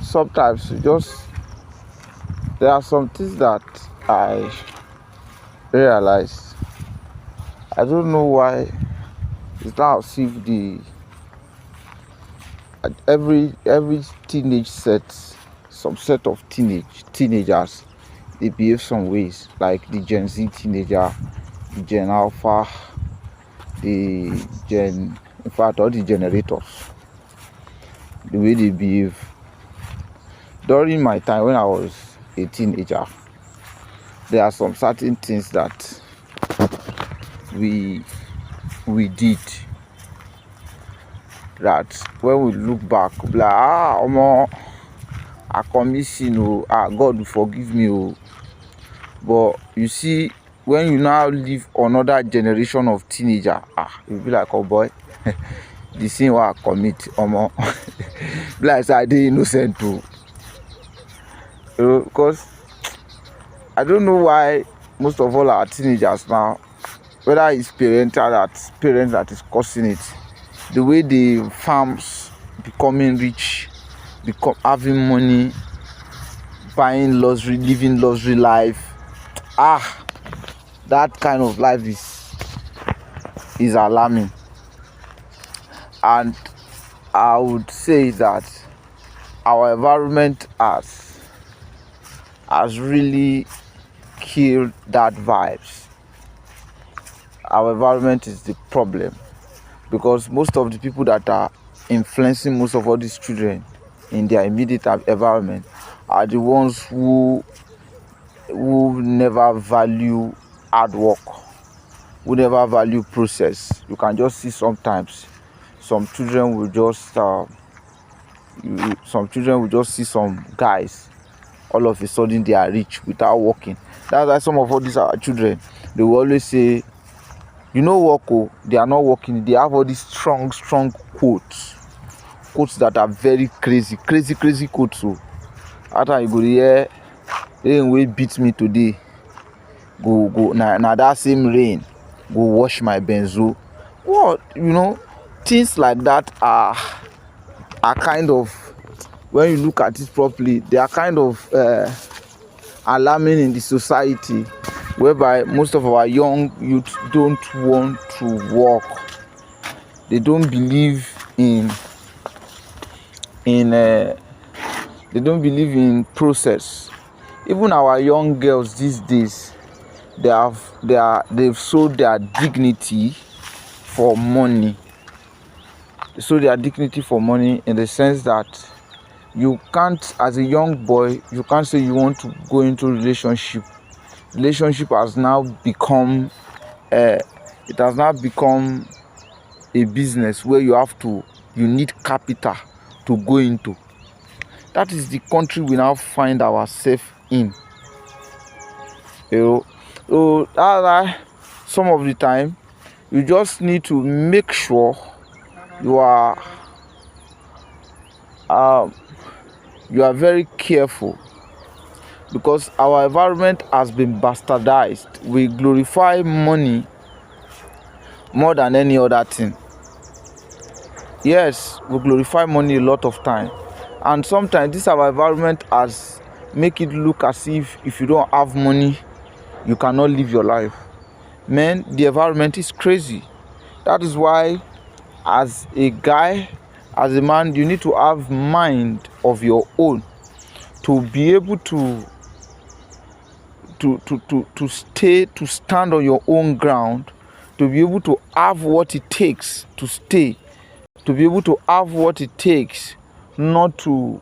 Sometimes there are some things that I realize. I don't know why it's not as if the every teenage some set of teenagers, they behave some ways, like the Gen Z teenager, the Gen Alpha, the Gen, in fact, all the generators, the way they behave. During my time when I was a teenager, there are some certain things that we did that when we look back, we'll be like, omo, I commit sin, God will forgive me, But you see, when you now live another generation of teenager, you'll be like, oh boy, the sin what I commit, omo, like say I dey innocent too. Because I don't know why most of all our teenagers now, whether it's parents that is causing it, the way the farms becoming rich, having money, buying luxury, living luxury life, that kind of life is alarming. And I would say that our environment has really killed that vibes. Our environment is the problem, because most of the people that are influencing most of all these children in their immediate environment are the ones who never value hard work, who never value process. You can just see sometimes some children will just see some guys, all of a sudden they are rich without working. That's why some of all these our children, they will always say, you know, work, they are not working. They have all these strong quotes that are very crazy quotes. So after you go there, rain will beat me today, go now that same rain go wash my benzo. What, things like that are kind of, when you look at it properly, they are kind of alarming in the society, whereby most of our young youth don't want to work. They don't believe in they don't believe in process. Even our young girls these days, they've sold their dignity for money. They sold their dignity for money, in the sense that you can't, as a young boy, you can't say you want to go into relationship has now become a business where you need capital to go into. That is the country we now find ourselves in. So that's why some of the time you just need to make sure you are very careful, because our environment has been bastardized. We glorify money more than any other thing. Yes, we glorify money a lot of time, and sometimes this our environment has make it look as if you don't have money, you cannot live your life. Man, the environment is crazy. That is why, as a guy, as a man, you need to have mind of your own to be able to stand on your own ground, to be able to have what it takes to stay, to be able to have what it takes not to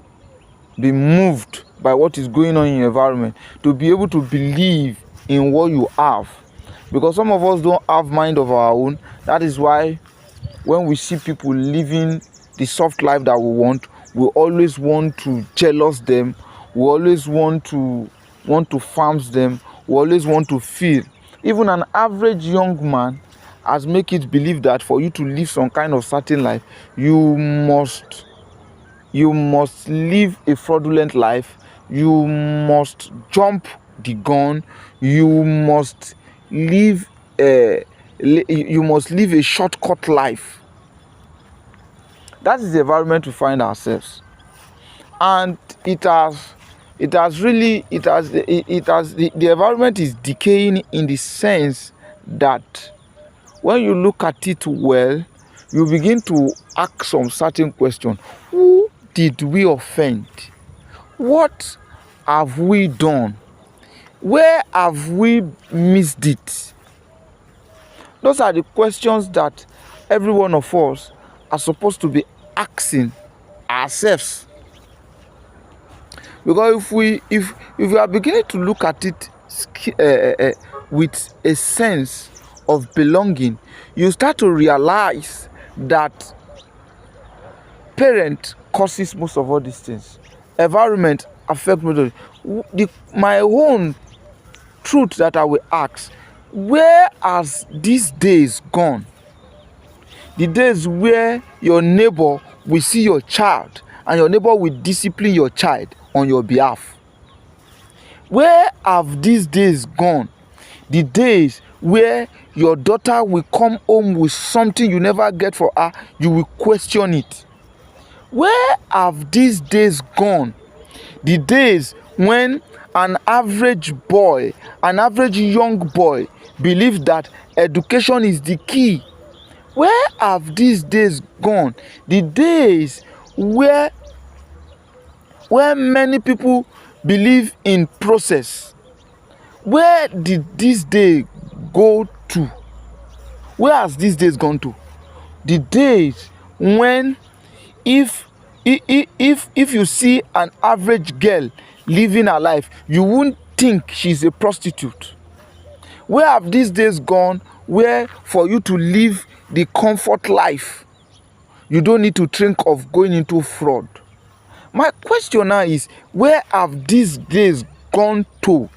be moved by what is going on in your environment, to be able to believe in what you have. Because some of us don't have mind of our own. That is why when we see people living the soft life that we want, we always want to jealous them, we always want to farm them, we always want to feel. Even an average young man has make it believe that for you to live some kind of certain life, you must live a fraudulent life, you must jump the gun, you must live a shortcut life. That is the environment we find ourselves. and the environment is decaying in the sense that when you look at it well, you begin to ask some certain question. Who did we offend? What have we done? Where have we missed it? Those are the questions that every one of us are supposed to be asking ourselves. Because if we are beginning to look at it with a sense of belonging, you start to realize that parent causes most of all these things. Environment affects most of my own truth that I will ask: where has these days gone? The days where your neighbor will see your child and your neighbor will discipline your child on your behalf. Where have these days gone? The days where your daughter will come home with something you never get for her, you will question it. Where have these days gone? The days when an average boy, an average young boy, believes that education is the key. Where have these days gone? The days where many people believe in process. Where did this day go to? Where has these days gone to? The days when if you see an average girl living her life, you won't think she's a prostitute. Where have these days gone where for you to live the comfort life, you don't need to think of going into fraud? My question now is, where have these days gone to?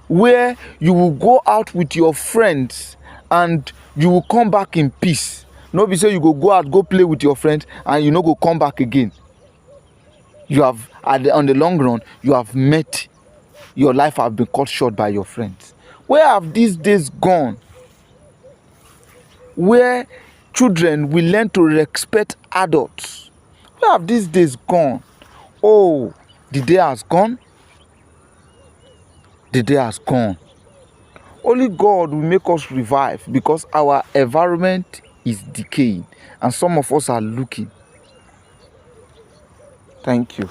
Where you will go out with your friends and you will come back in peace. No be say you go out, go play with your friends and you no go come back again. You have, on the long run, you have met, your life have been cut short by your friends. Where have these days gone? Where children will learn to respect adults. Where have these days gone? Oh, the day has gone. The day has gone. Only God will make us revive, because our environment is decaying and some of us are looking. Thank you.